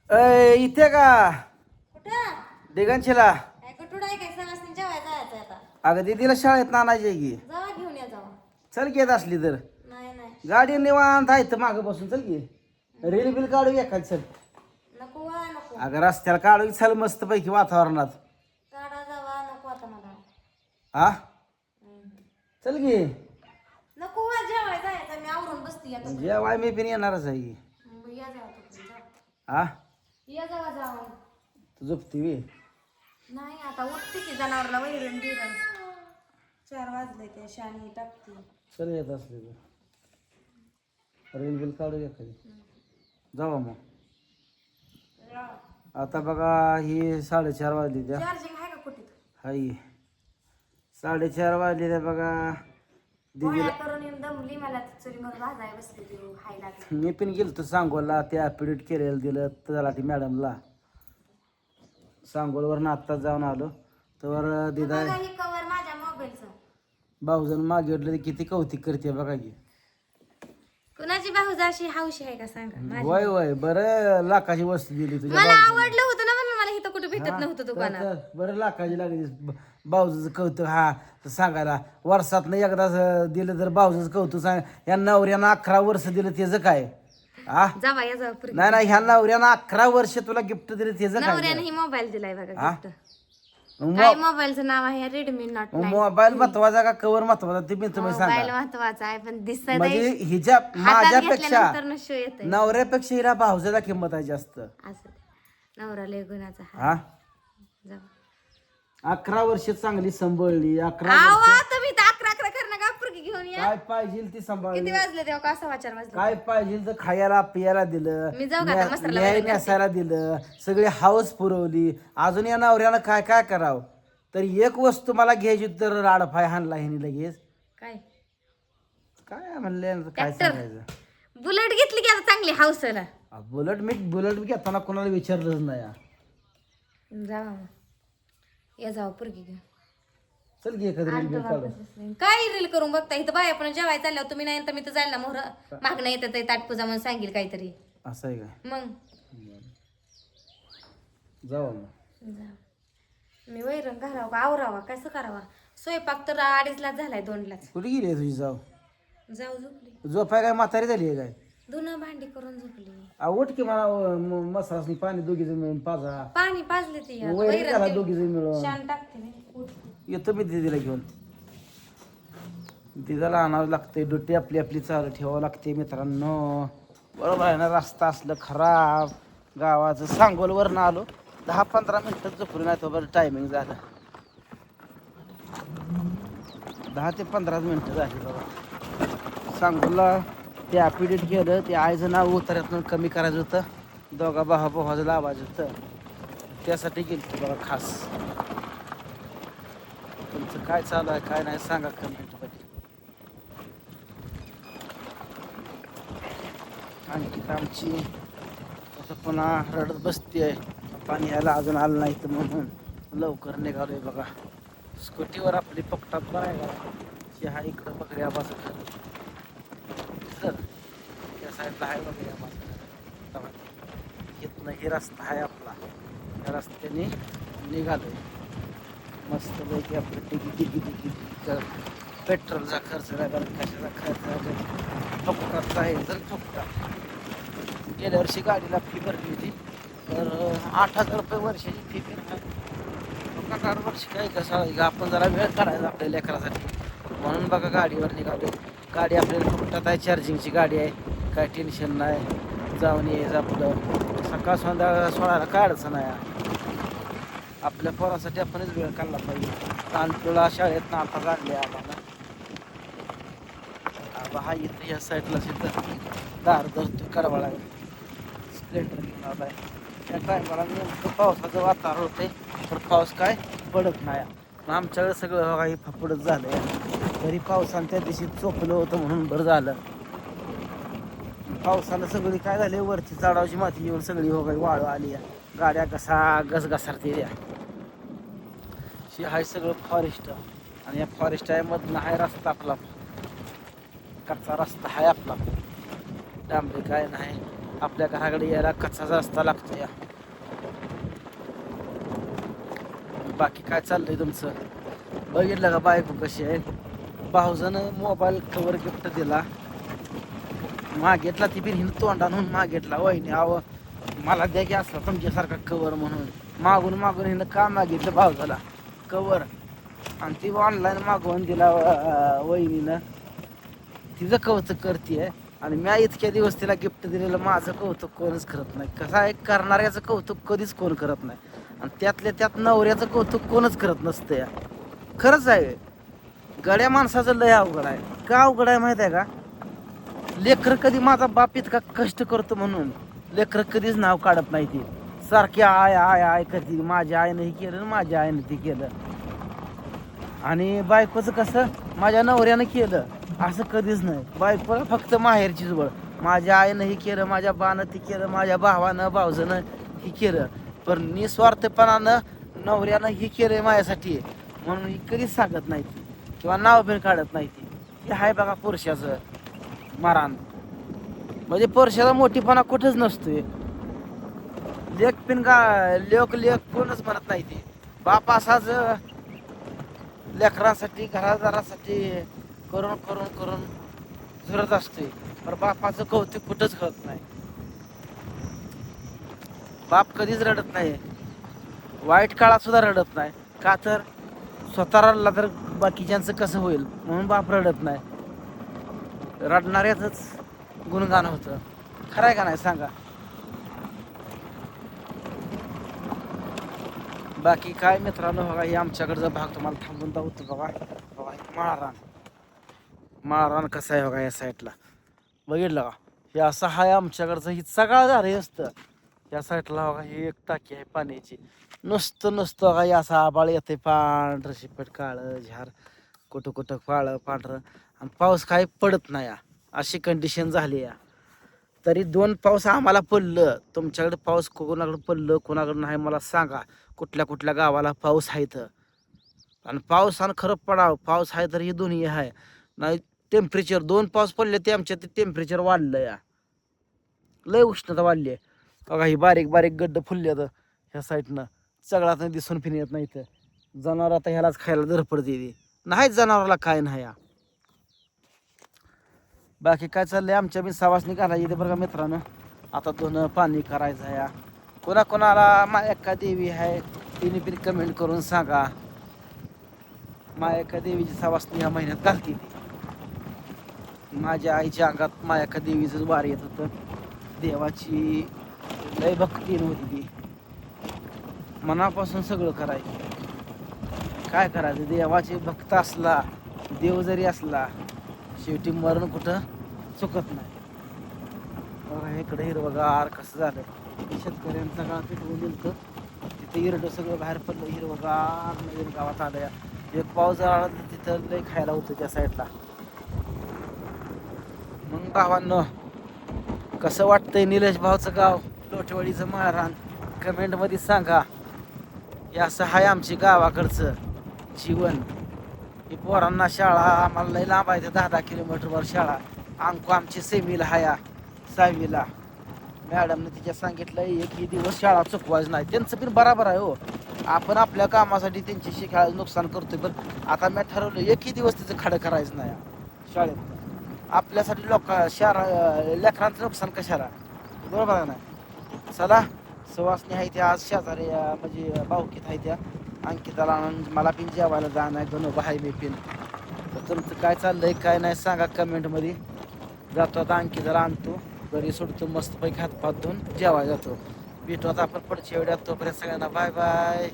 इथे का कुठं दिगंशीला? काय कुठं आहे काय सणासनी जेवायला जायचं आता. अगं दीदीला शाळेत आणायची आहे की. जावा घेऊन या जावा. चल की येत असली तर नाही नाही गाडी निवांत आहे तर मागं बसून चल की. रील बिल काढू एखाद चल. नको वा नको अगं रस्त्याला काढू की चल मस्त पैकी वातावरणात. काढा जावा नको आता मला. हा चल की. नको वा जेवायला जायचं मी आवरून बसते आता. जेवाय मी पण येणारच आहे की. या जावा तुम्ही जा. हा या जावा जावा. तू झोपती वे. नाही आता उठते की जनावरला वैरण बिरण 4 वाजले ते शाणी टाकते. चल येत असली तर रील बिल काढू एखादी. जावा मग. आता बघा ही 4:30 वाजली त्या. चार्जिंग आहे का कुठे? हाय 4:30 वाजले त्या बघा. पोळ्या करून येऊन दमली मला चुलीवर भाजाय बसली ती हाय लागली. मी पण गेलो तर सांगोला त्या ॲपिडेट केलेलं दिलं त्याला ती मॅडमला. सांगोलवरनं आत्ताच जाऊन आलो तर दिदा बघा ही कवर माझ्या मोबाईलचं. भाऊजन मागितलं किती कौतिक करते बघा की. कुणाची भाऊजा अशी हौशी आहे का सांगा माझी. वय वय बरं लाखाची वस्तू दिली तुझ्या मला भाऊजाला. आवडलं होतं ना म्हणून मला इथं कुठं भेटत हा, नव्हतं दुकानात. तर बरं लाखाची लागली भाऊजचं कौतुक हा सांगायला. वर्षातनं एकदा दिलं तर भाऊजचं कौतुक सांग. या नवऱ्यानं 11 वर्ष दिलं त्याचं काय हा. जावा या जावा पुरगी. नाही नाही ह्या नवऱ्यानं 11 वर्ष तुला गिफ्ट दिलं त्याचं काय. नवऱ्याने ही मोबाईल दिलाय बघा हा? गिफ्ट. काय मोबाईलचं नाव आहे रेडमी नॉट 9. मोबाईल महत्वाचा का कवर महत्वाचा ते मी तुम्ही मोबाईल सांगा. महत्वाचा आहे पण दिसत म्हणजे हिच्या माझ्यापेक्षा नशो येत नवऱ्यापेक्षा हिला भाऊजाला किंमत आहे जास्त. असं नवरा लय गुणाचा आहे. हा जावा. 11 वर्ष चांगली सांभाळली. 11 आवा तुम्ही तर 11 कर नका पुरगी घेऊन या. काय पाहिजे ती सांभाळली. किती वाजले तेव्हा का 4:15 वाजले. काय पाहिजे तर खायला पियाला दिलं. मी जाऊ का आता मस्तरला न्याय वगैरे नेसायला दिलं. सगळी हाऊस पुरवली. अजून या नवऱ्यानं काय काय करावं. तर एक वस्तू मला घ्यायची तर राडफाय हाणला ह्यानी लगेच. काय काय म्हणले काय ट्रॅक्टर. सांगायचं. बुलेट घेतली की आता चांगली हाऊसला. बुलेट घेताना कोणाला विचारलंच नाही हा. जावा मग या जावा पुरगी घेऊन. चल घे एखादी रील बिल काढू. काय रील करून बघता इथं बाया पण जेवायला चालल्यावर तुम्ही नाही तर मी तर जाईल ना मोहर मागणं येतं ते ताटपूजा म्हणून सांगेल काहीतरी. असं आहे काय. मग जाऊ मग. जा. मी वैरण घालावं का आवरावा कसं करावा. स्वयंपाक तर 2:30 झालाय 2 कुठे गेली तुझी जाऊ. जाऊ झोपली. झोपाय काय म्हातारी झाली आहे काय. धुणं भांडी करून झोपली. उठ की मला मसासनी पाणी दोघी जण मिळून पाजा. पाणी पाजले ते आता. वैरण वैरण घाला ते दोघी जण मिळून. शान टाकते मी. उठ. येतो मी दिदीला घेऊन. दिदाला आणावं लागते. ड्युटी आपली आपली चालू ठेवावं लागते मित्रांनो. बरोबर आहे ना. रस्ता असलं खराब गावाचं. सांगोलवरनं आलो 10-15 मिनिटं झोपली नाही तो बरं टायमिंग झालं. 10 ते 15 मिनिटं झाली बाबा. सांगोलला ते ॲपिडेट केलं. ते आईचं नाव उतार्यातून कमी करायचं होतं. दोघा भावाचं लावायचं होतं. त्यासाठी गेलं बघा खास. तुमचं काय चालू आहे काय नाही सांगा कमेंटमध्ये. आणखी आमची आता पुन्हा रडत बसती आहे. पाणी यायला अजून आलं नाही तर म्हणून लवकर निघालोय बघा. स्कूटीवर आपली पकटात बघायला हा इकडं बघरे आबाचं घर. तर त्या साईडला आहे बघरे आबाचं घर. इथनं हे रस्ता आहे आपला. या रस्त्याने निघालोय मस्त पैकी. आपलं टिकी पेट्रोलचा खर्च नाही बरं कशाचा खर्च फुकटाचा आहे जर फुकटात. गेल्या वर्षी गाडीला फी भरली होती तर 8,000 रुपये वर्षाची फी पण आहे. 8 वर्ष काय कसं आपण जरा वेळ काढायचा आपल्या लेकरासाठी म्हणून बघा गाडीवर निघालो. गाडी आपल्याला फुकटात आहे. चार्जिंगची गाडी आहे. काय टेन्शन नाही. जाऊन यायचं आपलं. सकाळ संध्याकाळ सोडायला काय अडचण आहे. आपल्या पोरासाठी आपणच वेळ काढला पाहिजे. तांतुळा शाळेत आता काढले आम्हाला. आबा हा इथं या साईडला सुद्धा दार धरतो कडवाळा स्प्लेंडर घेऊन आलाय. त्या टायमाला नेमकं पावसाचं वातावरण होते तर पाऊस काय पडत नाही. मग आमच्याकडे सगळं काही फपडच झालंय. तरी पावसानं त्या दिवशी चोपलं होतं म्हणून बरं झालं. पावसानं सगळी काय झाले वरची झाडावची माती येऊन सगळी हो काही वाळू आली. गाड्या घसरते द्या. हाय सगळं फॉरेस्ट आणि या फॉरेस्ट आहे मधनं आहे रस्ता आपला. कच्चा रस्ता आहे आपला. डांबरी काय नाही. आपल्या घराकडे यायला कच्चाचा रस्ता लागतो या. बाकी काय चाललंय तुमचं? बघितलं का बायको कशी आहे? भाऊजानं मोबाईल कवर गिफ्ट दिला, मागितला ती बी हिन तोंडानं मागितला. वहिनी आव मला द्या की असला तुमच्यासारखा कवर म्हणून. मागून मागून हिनं का मागितलं भाऊजाला कवर, आणि ती ऑनलाईन मागवून दिला वहिनीनं. तिचं कौतुक करते, आणि मी इतक्या दिवस तिला गिफ्ट दिलेलं माझं कौतुक कोणच करत नाही. कसं आहे, करणाऱ्याचं कौतुक कधीच कोण करत नाही, आणि त्यातल्या त्यात नवऱ्याचं कौतुक कोणच करत नसतं या. खरंच आहे, गड्या माणसाचं लय अवघड आहे. का अवघड आहे माहित आहे का? लेकर कधी माझा बाप इतका कष्ट करतो म्हणून लेकर कधीच नाव काढत नाही. ती सारखी आय आय आय करते, माझ्या आईनं हे केलं, माझ्या आईनं ते केलं. आणि बायकोचं कसं, माझ्या नवऱ्यानं केलं असं कधीच नाही. बायकोला फक्त माहेरची जुळ, माझ्या आईनं हे केलं, माझ्या बानं ते केलं, माझ्या भावानं भावजनं हे केलं. पण निस्वार्थपणानं नवऱ्यानं हे केलंय माझ्यासाठी म्हणून ही कधीच सांगत नाही ती, किंवा नाव बिन काढत नाही ती. हे आहे बघा पुरुषाचं मारान. म्हणजे पुरुषाचा मोठीपणा कुठंच नसतोय. लेख पिन का लेख लेख कोणच म्हणत नाही ते. बाप असाच लेकरांसाठी घरादारासाठी करून करून करून झुरत असतोय, पण बापाचं कौतुक कुठंच करत नाही. बाप कधीच रडत नाही, वाईट काळात सुद्धा रडत नाही. का तर स्वतः रडला तर बाकीच्यांचं कसं होईल म्हणून बाप रडत नाही. रडणाऱ्याच गुणगान होतं. खरं आहे का नाही सांगा? बाकी काय मित्रांनो, बघा हे आमच्याकडचा भाग तुम्हाला थांबून दाखवतो. बघा बघा माळरान, माळरान कसं आहे बघा या साईडला. बघितलं का? हे असं आहे आमच्याकडचं. ही सगळं झालं असतं या साईडला. बघा ही एक टाकी आहे पाण्याची. नुसतं नुसतं बघा, हे असं आबाळ येते, पांढरं शिपट काळं झार, कुठं कुठं काळं पांढरं, आणि पाऊस काही पडत नाही. अशी कंडिशन झाली या. तरी 2 पाऊस आम्हाला पडलं. तुमच्याकडे पाऊस कोणाकडे पडलं कोणाकडे नाही मला सांगा. कुठल्या कुठल्या गावाला पाऊस आहे तर, आणि पाऊस आणि खरं पडावं. पाऊस आहे तर ही दोन्ही आहे. नाही टेम्परेचर 2 पाऊस पडले ते आमच्या ते टेम्परेचर वाढलं या. लय उष्णता वाढली आहे. बघा ही बारीक बारीक गड्ड फुलले तर ह्या साईडनं सगळ्यात दिसून फिर येत नाही. तर जनावर आता ह्यालाच खायला धडपडते. नाहीच जनावराला काय नाही या. बाकी काय चाललंय? आमच्या बी सवासनी घालायची इथे बरं का मित्रांनो. आता धुणं पाणी करायचं आहे या. कोणाकोणाला मायक्का देवी आहे तिने बी कमेंट करून सांगा. मायक्का देवीची सवासनी ह्या महिन्यात घालते ती. माझ्या आईच्या अंगात मायक्का देवीचं वार येत होतं. देवाची लय भक्ती नव्हती ती, मनापासून सगळं करायचं. काय करायचं, देवाचे भक्त असला, देव जरी असला, शेवटी मरण कुठं चुकत नाही. बघा इकडे हिरवगार कसं झालं. शेतकऱ्यांचा गाव पिटवून दिलं तर तिथे हिरडं सगळं बाहेर पडलं. हिरवगार नवीन गावात आलं या. एक पाऊस आला तर तिथं लय खायला होतं त्या साईडला. मग भावांनो, कसं वाटतंय निलेश भाऊचं गाव, लोटवळीचं माळरान? कमेंटमध्ये सांगा. हे असं आहे आमची गावाकडचं जीवन. ही पोरांना शाळा आम्हाला लय लांब आहे, 10-10 किलोमीटरवर शाळा. अंकू आमची सेमीला हाया, 6वीला. मॅडमने तिच्या सांगितलं एकही दिवस शाळा चुकवायचं नाही. त्यांचं पण बरोबर आहे हो. आपण आपल्या कामासाठी त्यांची शिकायला नुकसान करतोय, पण आता मी ठरवलं एकही दिवस तिचं खडं करायचं नाही शाळेत. आपल्यासाठी लेकरांचं नुकसान कशाला, बरोबर आहे ना? चला, सुवासनी आहे त्या आज शेजारी म्हणजे भाऊकीत आहे त्या अंकिताला. मला पिन जेवायला जाणं आहे, गणोबा आहे मी पिन. तर तुमचं काय चाललंय काय नाही सांगा कमेंटमध्ये. जातो आता अंकिताला आणतो, घरी सोडतो, मस्तपैकी हातपात धुवून जेवायला जातो. भेटू आता आपण पुढच्या वेळात. तोपर्यंत सगळ्यांना बाय बाय.